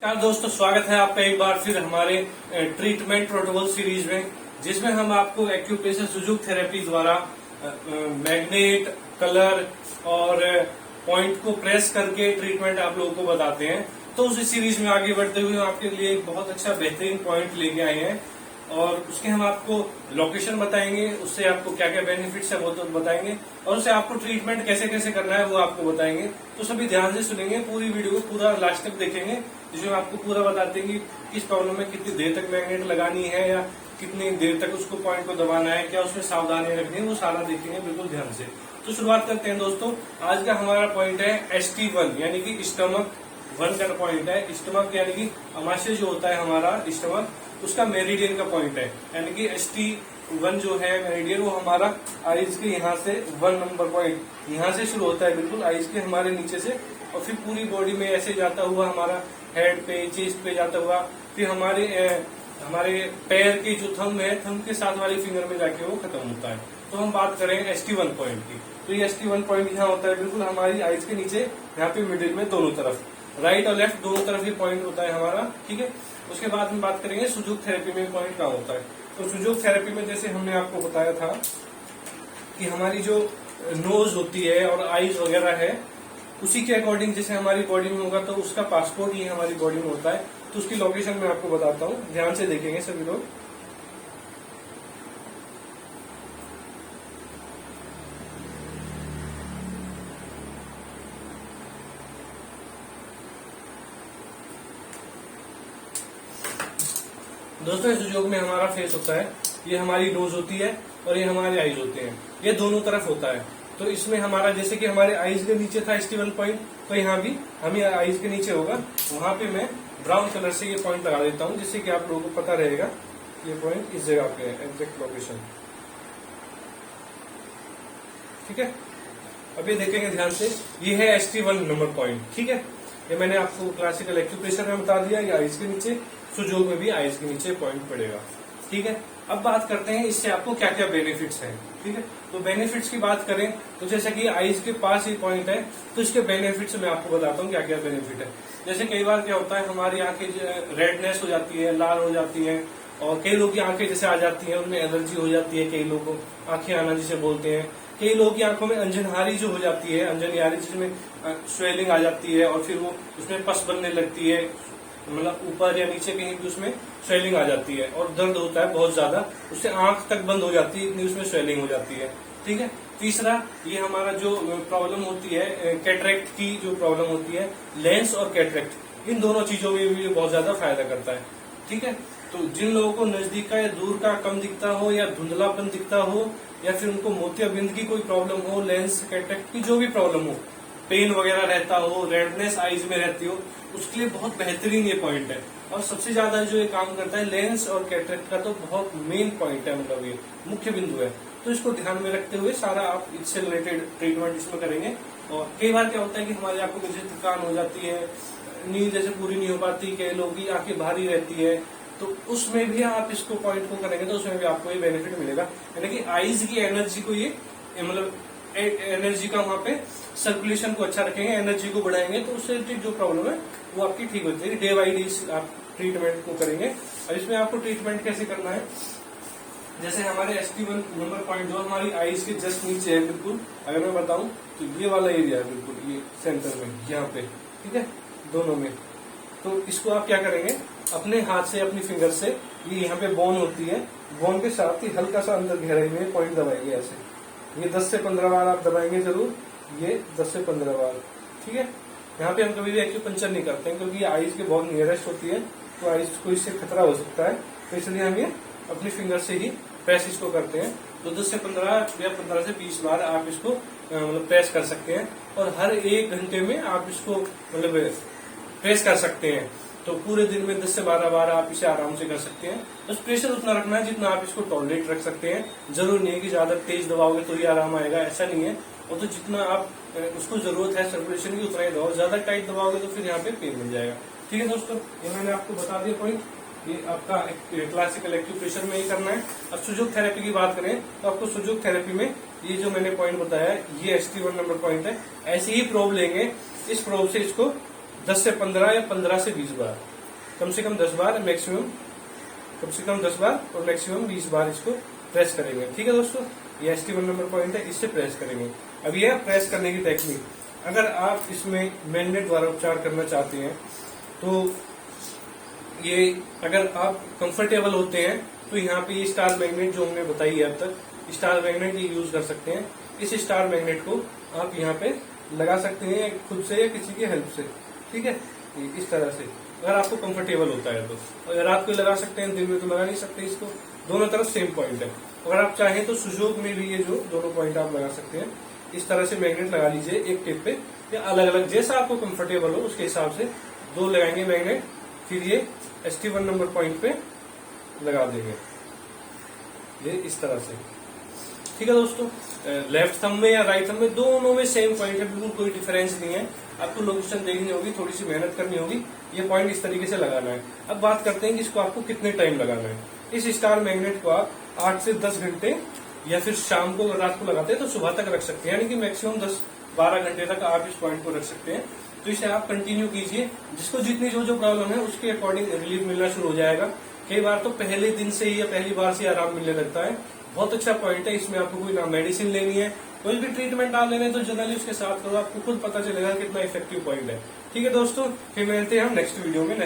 नमस्कार दोस्तों, स्वागत है आपका एक बार फिर हमारे ट्रीटमेंट प्रोटोकॉल सीरीज में, जिसमें हम आपको एक्यूप्रेशर सुजुक थेरेपी द्वारा मैग्नेट, कलर और पॉइंट को प्रेस करके ट्रीटमेंट आप लोगों को बताते हैं। तो उस सीरीज में आगे बढ़ते हुए हम आपके लिए एक बहुत अच्छा बेहतरीन पॉइंट लेके आए हैं और उसके हम आपको लोकेशन बताएंगे, उससे आपको क्या क्या बेनिफिट्स है वो तो बताएंगे और उससे आपको ट्रीटमेंट कैसे कैसे करना है वो आपको बताएंगे। तो सभी ध्यान से सुनेंगे, पूरी वीडियो को पूरा लास्ट तक देखेंगे, जिसमें आपको पूरा बताते हैं कि किस प्रॉब्लम में कितनी देर तक मैग्नेट लगानी है या कितनी देर तक उसको पॉइंट को दबाना है, क्या उसमें सावधानी रखनी है, वो सारा देखेंगे बिल्कुल ध्यान से। तो शुरुआत करते हैं दोस्तों। आज का हमारा पॉइंट है ST1 यानी कि स्टमक 1 का पॉइंट है। स्टमक यानी कि अमाशय जो होता है हमारा स्टमक, उसका मेरिडियन का पॉइंट है। यानी कि ST1 जो है मेरिडियन, वो हमारा आइज के यहाँ से 1 नंबर पॉइंट यहाँ से शुरू होता है, बिल्कुल आइज के हमारे नीचे से, और फिर पूरी बॉडी में ऐसे जाता हुआ हमारा हेड पे, चेस्ट पे जाता हुआ, फिर हमारे पैर की जो थंब है, थंब के साथ वाली फिंगर में जाके वो खत्म होता है। तो हम बात करें ST1 पॉइंट की, तो ये ST1 पॉइंट यहाँ होता है बिल्कुल हमारी आइज के नीचे, यहाँ पे मिडिल में दोनों तरफ, राइट और लेफ्ट दोनों तरफ ये पॉइंट होता है हमारा। ठीक है, उसके बाद हम बात करेंगे सुजुक थेरेपी में पॉइंट कहाँ होता है। तो सुजुक थेरेपी में जैसे हमने आपको बताया था कि हमारी जो नोज होती है और आईज वगैरह है, उसी के अकॉर्डिंग जैसे हमारी बॉडी में होगा, तो उसका पासपोर्ट ही हमारी बॉडी में होता है। तो उसकी लोकेशन मैं आपको बताता हूँ, ध्यान से देखेंगे सभी लोग। दोस्तों, इस योग में हमारा फेस होता है, ये हमारी नोज होती है और ये हमारे आईज होते हैं, ये दोनों तरफ होता है। तो इसमें हमारा जैसे कि हमारे आईज के नीचे था ST1 पॉइंट, तो यहाँ भी हमें आईज के नीचे होगा, वहां पे मैं ब्राउन कलर से ये पॉइंट लगा देता हूँ, जिससे कि आप लोगों को पता रहेगा ये पॉइंट इस जगह पे है, एग्जैक्ट लोकेशन। ठीक है, अब ये देखेंगे ध्यान से, ये है ST1 नंबर पॉइंट। ठीक है, ये मैंने आपको क्लासिकल एक्यूप्रेशर में बता दिया, ये आइज के नीचे, सुजोग में भी आइज के नीचे पॉइंट पड़ेगा। ठीक है, अब बात करते हैं इससे आपको क्या क्या बेनिफिट्स हैं। ठीक है, तो बेनिफिट्स की बात करें तो जैसे कि आइज के पास ही पॉइंट है, तो इसके बेनिफिट्स मैं आपको बताता हूँ क्या क्या बेनिफिट है। जैसे कई बार क्या होता है, हमारी आंखें रेडनेस हो जाती है, लाल हो जाती है, और कई लोग की आंखें जैसे आ जाती है, उनमें एलर्जी हो जाती है, कई लोगों को आंखें आना जिसे बोलते हैं, कई लोगों की आंखों में अंजनहारी जो हो जाती है, अंजनहारी जिसमें स्वेलिंग आ जाती है और फिर वो उसमें पस बनने लगती है, मतलब ऊपर या नीचे कहीं भी उसमें स्वेलिंग आ जाती है और दर्द होता है बहुत ज्यादा, उससे आंख तक बंद हो जाती है, इतनी उसमें स्वेलिंग हो जाती है। ठीक है, तीसरा ये हमारा जो प्रॉब्लम होती है कैटरेक्ट की, जो प्रॉब्लम होती है लेंस और कैटरेक्ट, इन दोनों चीजों में भी बहुत ज्यादा फायदा करता है। ठीक है, तो जिन लोगों को नजदीक का या दूर का कम दिखता हो या धुंधलापन दिखता हो या फिर उनको मोतियाबिंद की कोई प्रॉब्लम हो, लेंस कैटरेक्ट की जो भी प्रॉब्लम हो, पेन वगैरह रहता हो, रेडनेस आईज में रहती हो, उसके लिए बहुत बेहतरीन ये पॉइंट है। और सबसे ज्यादा जो ये काम करता है लेंस और कैटरेक्ट का, तो बहुत मेन पॉइंट है, मतलब ये मुख्य बिंदु है। तो इसको ध्यान में रखते हुए सारा आप इससे रिलेटेड ट्रीटमेंट इसमें करेंगे। और कई बार क्या होता है कि हमारी आंखों में जैसे थकान हो जाती है, नींद जैसे पूरी नहीं हो पाती, कई लोगों की आंखें भारी रहती है, तो उसमें भी आप इसको पॉइंट को करेंगे तो उसमें भी आपको ये बेनिफिट मिलेगा। यानी कि आईज की एनर्जी को ये मतलब एनर्जी का वहां पे सर्कुलेशन को अच्छा रखेंगे, एनर्जी को बढ़ाएंगे, तो उससे जो प्रॉब्लम है वो आपकी ठीक होती है। डे बाई डे आप ट्रीटमेंट को करेंगे। और इसमें आपको ट्रीटमेंट कैसे करना है, जैसे हमारे ST1 नंबर पॉइंट जो हमारी आईज के जस्ट नीचे है, बिल्कुल अगर मैं बताऊं तो ये वाला एरिया है, बिल्कुल ये सेंटर में यहाँ पे। ठीक है, दोनों में। तो इसको आप क्या करेंगे, अपने हाथ से, अपनी फिंगर से, ये यहाँ पे बोन होती है, बोन के साथ ही हल्का सा अंदर गहराई में पॉइंट दबाएंगे ऐसे। ये 10 से 15 बार आप दबाएंगे जरूर, ये 10 से 15 बार। ठीक है, यहाँ पे हम कभी भी एक्यूपंक्चर नहीं करते हैं, क्योंकि ये आइज के बहुत नियरेस्ट होती है, तो आइज को इससे खतरा हो सकता है, तो इसलिए हम ये अपनी फिंगर से ही प्रेस इसको करते हैं। तो 10 से 15 या 15 से 20 बार आप इसको मतलब प्रेस कर सकते हैं, और हर 1 घंटे में आप इसको मतलब प्रेस कर सकते हैं। तो पूरे दिन में 10 से 12 बार आप इसे आराम से कर सकते हैं। बस प्रेशर उतना रखना है जितना आप इसको टॉलरेट रख सकते हैं। जरूर नहीं है कि ज्यादा तेज दबाओगे तो ही आराम आएगा, ऐसा नहीं है। और तो जितना आप उसको जरूरत है सर्कुलेशन की, उतना ही दबाओ, ज्यादा टाइट दबाओगे तो फिर यहाँ पे पेन मिल जाएगा। ठीक है दोस्तों, ये मैंने आपको बता दिया पॉइंट, ये आपका क्लासिकल एक्यूप्रेशर में ही करना है। अब सुजुक थेरेपी की बात करें तो आपको सुजुक थेरेपी में ये जो मैंने पॉइंट बताया है, ये ST1 नंबर पॉइंट है। ऐसे ही प्रोब लेंगे, इस प्रोब से इसको 10 से 15 या 15 से 20 बार, कम से कम 10 बार मैक्सिमम, कम से कम 10 बार और मैक्सिमम 20 बार इसको प्रेस करेंगे। ठीक है दोस्तों, ये ST1 नंबर पॉइंट है, इससे प्रेस करेंगे। अब ये प्रेस करने की टेक्निक, अगर आप इसमें मैग्नेट द्वारा उपचार करना चाहते हैं तो ये अगर आप कंफर्टेबल होते हैं तो यहाँ पे ये स्टार मैग्नेट जो हमने बताई है अब तक, स्टार मैग्नेट ये यूज कर सकते हैं। इस स्टार मैग्नेट को आप यहाँ पे लगा सकते हैं खुद से या किसी की हेल्प से। ठीक है, इस तरह से अगर आपको कंफर्टेबल होता है तो। अगर रात को लगा सकते हैं, दिन में तो लगा नहीं सकते इसको, दोनों तरफ सेम पॉइंट है। अगर आप चाहें तो सुजोग में भी ये जो दोनों पॉइंट आप लगा सकते हैं, इस तरह से मैग्नेट लगा लीजिए एक टिप पे, या अलग अलग जैसा आपको कंफर्टेबल हो उसके हिसाब से 2 लगाएंगे मैग्नेट, फिर ये ST1 नंबर पॉइंट पे लगा देंगे, ये इस तरह से। ठीक है दोस्तों, लेफ्ट थंब में या राइट थंब में, दोनों में सेम पॉइंट है, बिल्कुल कोई डिफरेंस नहीं है। आपको लोकेशन देखनी होगी, थोड़ी सी मेहनत करनी होगी, ये पॉइंट इस तरीके से लगाना है। अब बात करते हैं कि इसको आपको कितने टाइम लगाना है। इस स्टार मैग्नेट को आप 8 से 10 घंटे या फिर शाम को रात को लगाते हैं तो सुबह तक रख सकते हैं, यानी कि मैक्सिमम 10-12 घंटे तक आप इस पॉइंट को रख सकते हैं। तो इसे आप कंटिन्यू कीजिए, जिसको जितनी जो प्रॉब्लम है उसके अकॉर्डिंग रिलीफ मिलना शुरू हो जाएगा। कई बार तो पहले दिन से ही या पहली बार से आराम मिलने लगता है। बहुत अच्छा पॉइंट है, इसमें आपको कोई ना मेडिसिन लेनी है, कोई भी ट्रीटमेंट आप लेने तो जनरली उसके साथ करो, आपको खुद पता चलेगा कितना इफेक्टिव पॉइंट है। ठीक है दोस्तों, फिर मिलते हैं हम नेक्स्ट वीडियो में।